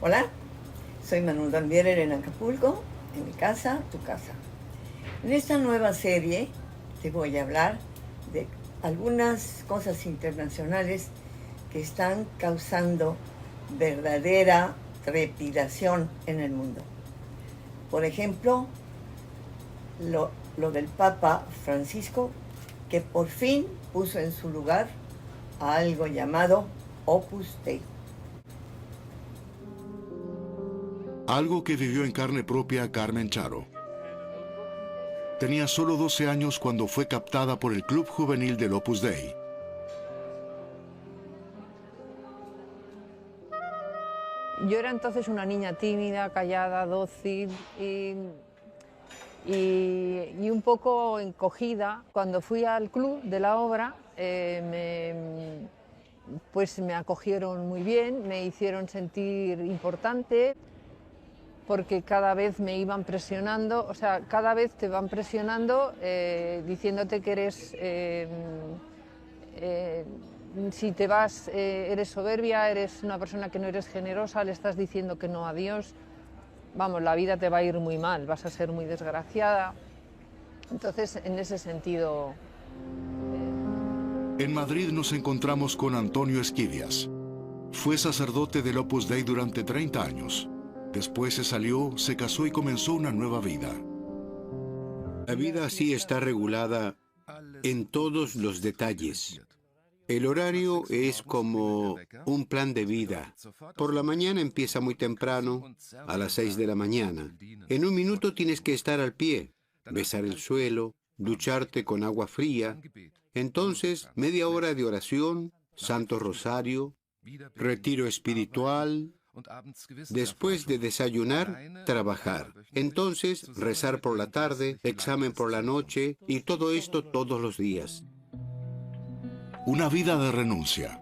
Hola, soy Manuel Dambierer en Acapulco, en mi casa, tu casa. En esta nueva serie te voy a hablar de algunas cosas internacionales que están causando verdadera trepidación en el mundo. Por ejemplo, lo del Papa Francisco, que por fin puso en su lugar a algo llamado Opus Dei. Algo que vivió en carne propia Carmen Charo. Tenía solo 12 años cuando fue captada por el Club Juvenil del Opus Dei. Yo era entonces una niña tímida, callada, dócil y un poco encogida. Cuando fui al club de la obra, pues me acogieron muy bien, me hicieron sentir importante, porque cada vez me iban presionando, o sea, cada vez te van presionando diciéndote que eres, si te vas, eres soberbia, eres una persona que no eres generosa, le estás diciendo que no a Dios, vamos, la vida te va a ir muy mal, vas a ser muy desgraciada. Entonces, en ese sentido... En Madrid nos encontramos con Antonio Esquivias. Fue sacerdote del Opus Dei durante 30 años. Después se salió, se casó y comenzó una nueva vida. La vida así está regulada en todos los detalles. El horario es como un plan de vida. Por la mañana empieza muy temprano, a las 6 de la mañana. En un minuto tienes que estar al pie, besar el suelo, ducharte con agua fría. Entonces, media hora de oración, Santo Rosario, retiro espiritual. Después de desayunar, trabajar. Entonces, rezar por la tarde, examen por la noche y todo esto todos los días. Una vida de renuncia.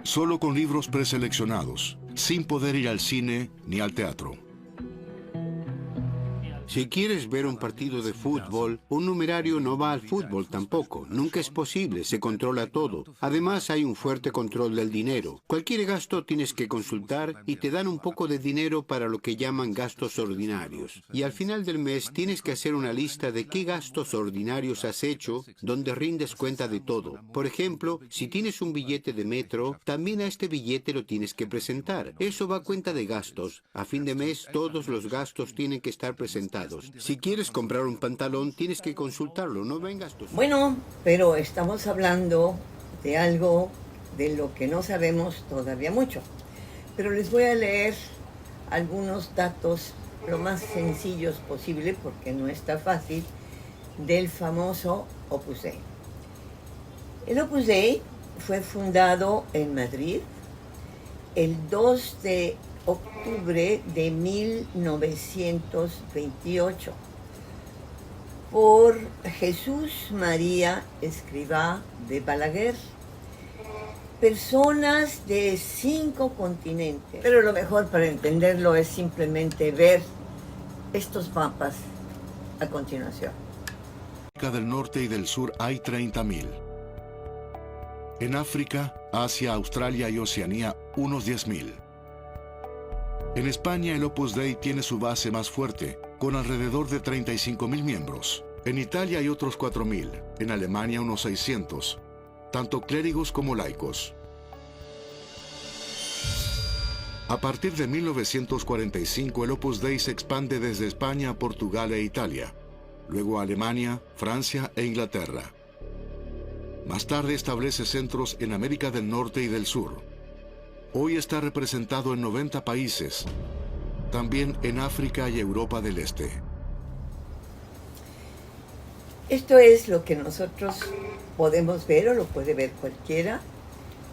Solo con libros preseleccionados, sin poder ir al cine ni al teatro. Si quieres ver un partido de fútbol, un numerario no va al fútbol tampoco. Nunca es posible, se controla todo. Además, hay un fuerte control del dinero. Cualquier gasto tienes que consultar y te dan un poco de dinero para lo que llaman gastos ordinarios. Y al final del mes tienes que hacer una lista de qué gastos ordinarios has hecho, donde rindes cuenta de todo. Por ejemplo, si tienes un billete de metro, también a este billete lo tienes que presentar. Eso va a cuenta de gastos. A fin de mes, todos los gastos tienen que estar presentados. Si quieres comprar un pantalón, tienes que consultarlo, no vengas tú. Bueno, pero estamos hablando de algo de lo que no sabemos todavía mucho. Pero les voy a leer algunos datos lo más sencillos posible, porque no está fácil, del famoso Opus Dei. El Opus Dei fue fundado en Madrid el 2 de octubre de 1928 por Jesús María Escrivá de Balaguer. Personas de 5 continentes. Pero lo mejor para entenderlo es simplemente ver estos mapas a continuación. En América del Norte y del Sur hay 30.000. En África, Asia, Australia y Oceanía, unos 10.000. En España, el Opus Dei tiene su base más fuerte, con alrededor de 35.000 miembros. En Italia hay otros 4.000, en Alemania unos 600, tanto clérigos como laicos. A partir de 1945, el Opus Dei se expande desde España a Portugal e Italia, luego a Alemania, Francia e Inglaterra. Más tarde establece centros en América del Norte y del Sur. Hoy está representado en 90 países, también en África y Europa del Este. Esto es lo que nosotros podemos ver, o lo puede ver cualquiera,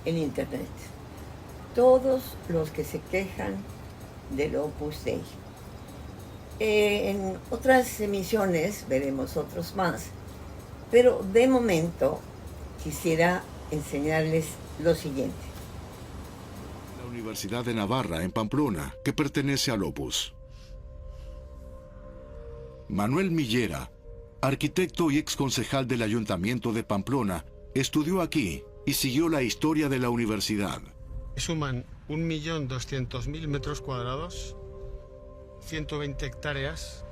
en Internet. Todos los que se quejan del Opus Dei. En otras emisiones veremos otros más, pero de momento quisiera enseñarles lo siguiente. La Universidad de Navarra, en Pamplona, que pertenece al Opus. Manuel Millera, arquitecto y exconcejal del Ayuntamiento de Pamplona, estudió aquí y siguió la historia de la universidad. Es un 1.200.000 metros cuadrados, 120 hectáreas,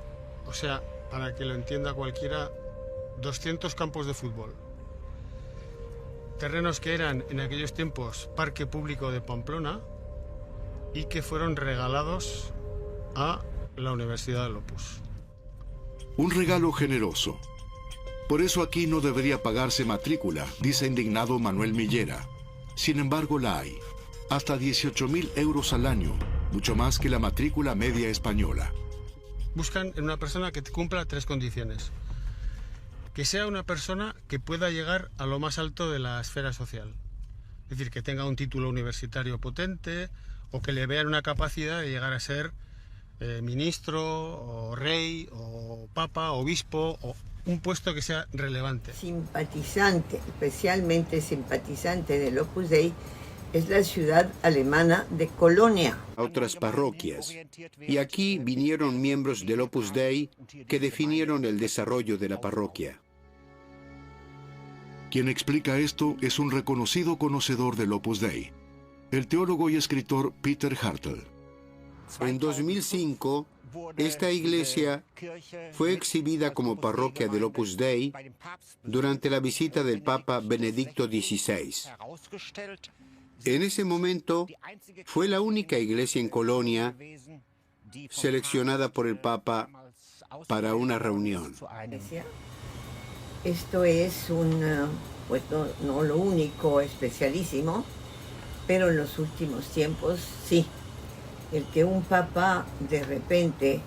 o sea, para que lo entienda cualquiera, 200 campos de fútbol. Terrenos que eran en aquellos tiempos parque público de Pamplona y que fueron regalados a la Universidad del Opus. Un regalo generoso. Por eso aquí no debería pagarse matrícula, dice indignado Manuel Millera. Sin embargo, la hay. Hasta 18.000 euros al año, mucho más que la matrícula media española. Buscan en una persona que cumpla 3 condiciones. Que sea una persona que pueda llegar a lo más alto de la esfera social. Es decir, que tenga un título universitario potente o que le vean una capacidad de llegar a ser ministro o rey o papa, obispo o un puesto que sea relevante. Simpatizante, especialmente simpatizante del Opus Dei, es la ciudad alemana de Colonia. A otras parroquias. Y aquí vinieron miembros del Opus Dei que definieron el desarrollo de la parroquia. Quien explica esto es un reconocido conocedor del Opus Dei, el teólogo y escritor Peter Hartl. En 2005, esta iglesia fue exhibida como parroquia del Opus Dei durante la visita del Papa Benedicto XVI. En ese momento, fue la única iglesia en Colonia seleccionada por el Papa para una reunión. Esto es pues no lo único especialísimo, pero en los últimos tiempos sí. El que un papa de repente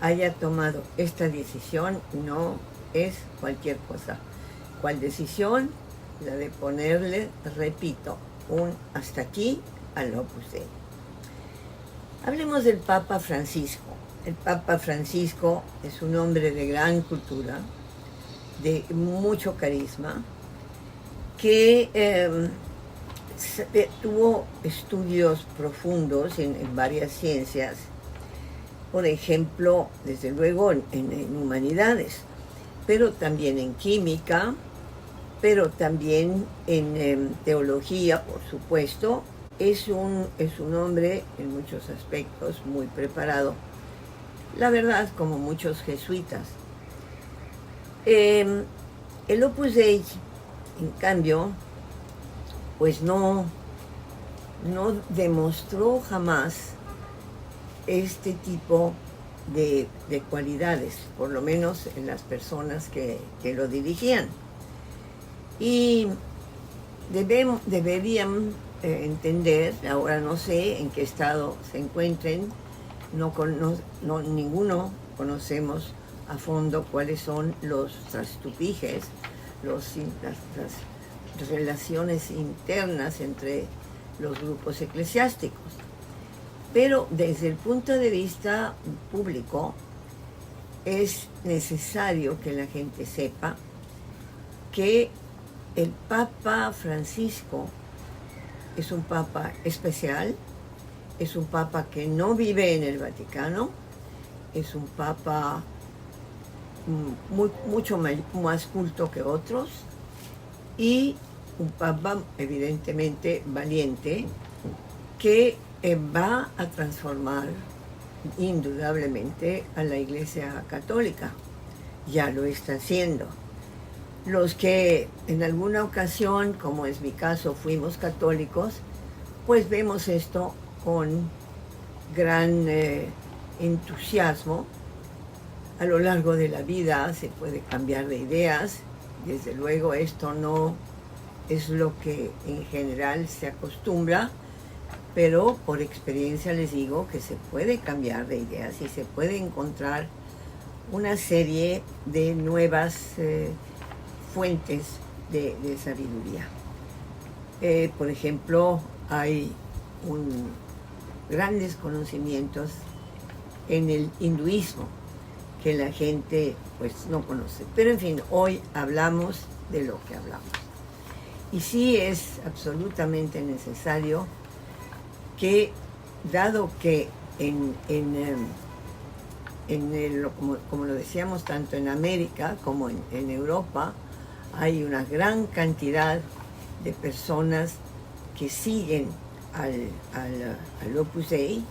haya tomado esta decisión no es cualquier cosa. ¿Cuál decisión? La de ponerle, repito, un hasta aquí al Opus Dei. Hablemos del Papa Francisco. El Papa Francisco es un hombre de gran cultura, de mucho carisma, que tuvo estudios profundos en varias ciencias, por ejemplo, desde luego en humanidades, pero también en química, pero también en teología, por supuesto. Es un hombre en muchos aspectos muy preparado, la verdad, como muchos jesuitas. El Opus Dei, en cambio, pues no demostró jamás este tipo de cualidades, por lo menos en las personas que lo dirigían. Y deberían entender, ahora no sé en qué estado se encuentren, ninguno conocemos a fondo cuáles son los trastupijes, las relaciones internas entre los grupos eclesiásticos. Pero desde el punto de vista público es necesario que la gente sepa que el Papa Francisco es un Papa especial, es un Papa que no vive en el Vaticano, es un Papa mucho más culto que otros y un Papa evidentemente valiente que va a transformar indudablemente a la Iglesia Católica. Ya lo está haciendo. Los que en alguna ocasión, como es mi caso, fuimos católicos, pues vemos esto con gran entusiasmo. A lo largo de la vida se puede cambiar de ideas. Desde luego esto no es lo que en general se acostumbra, pero por experiencia les digo que se puede cambiar de ideas y se puede encontrar una serie de nuevas fuentes de sabiduría. Por ejemplo, hay grandes conocimientos en el hinduismo que la gente pues no conoce. Pero en fin, hoy hablamos de lo que hablamos. Y sí es absolutamente necesario que, dado que como lo decíamos, tanto en América como en Europa, hay una gran cantidad de personas que siguen al Opus Dei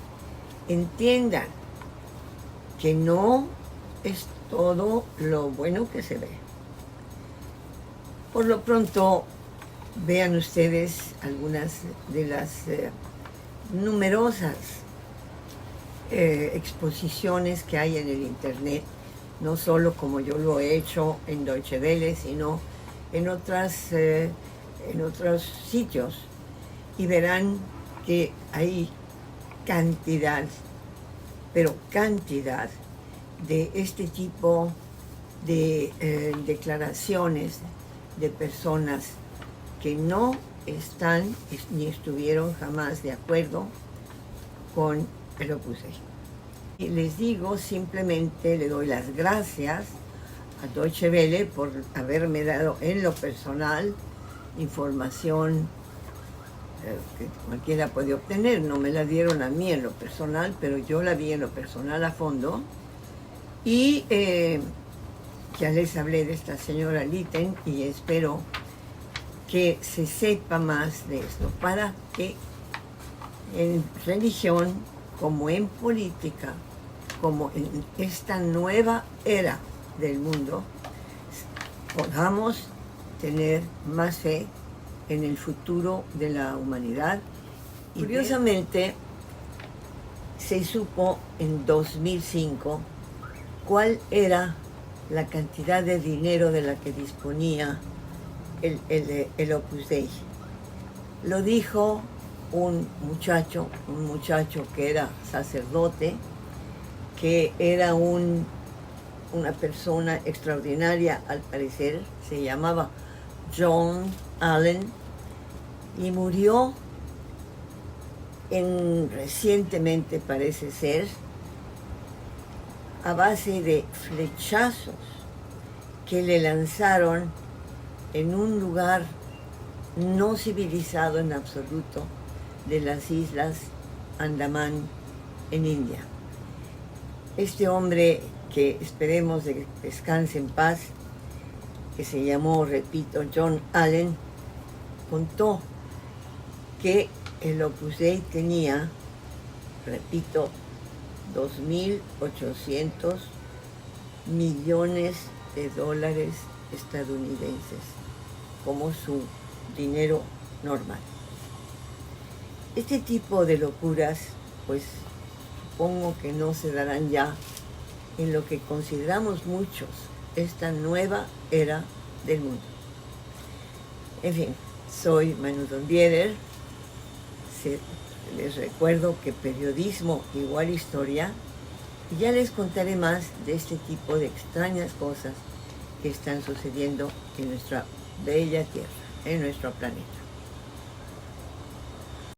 entiendan que no es todo lo bueno que se ve. Por lo pronto, vean ustedes algunas de las numerosas exposiciones que hay en el internet, no solo como yo lo he hecho en Deutsche Welle, sino en otros sitios, y verán que hay cantidad, pero cantidad de este tipo de declaraciones de personas que no están ni estuvieron jamás de acuerdo con el Opus Dei. Y les digo, simplemente le doy las gracias a Deutsche Welle por haberme dado en lo personal información que cualquiera puede obtener. No me la dieron a mí en lo personal, pero yo la vi en lo personal a fondo. Y ya les hablé de esta señora Litten y espero que se sepa más de esto, para que en religión, como en política, como en esta nueva era del mundo, podamos tener más fe en el futuro de la humanidad. Y curiosamente, se supo en 2005 cuál era la cantidad de dinero de la que disponía el Opus Dei. Lo dijo un muchacho que era sacerdote, que era una persona extraordinaria al parecer, se llamaba John Allen, y murió recientemente, parece ser, a base de flechazos que le lanzaron en un lugar no civilizado en absoluto de las islas Andamán en India. Este hombre, que esperemos de que descanse en paz, que se llamó, repito, John Allen, contó que el Opus Dei tenía, repito, 2.800 millones de dólares estadounidenses como su dinero normal. Este tipo de locuras, pues supongo que no se darán ya en lo que consideramos muchos esta nueva era del mundo. En fin, soy Manu Donbieder. Les recuerdo que periodismo igual historia, y ya les contaré más de este tipo de extrañas cosas que están sucediendo en nuestra bella tierra, en nuestro planeta.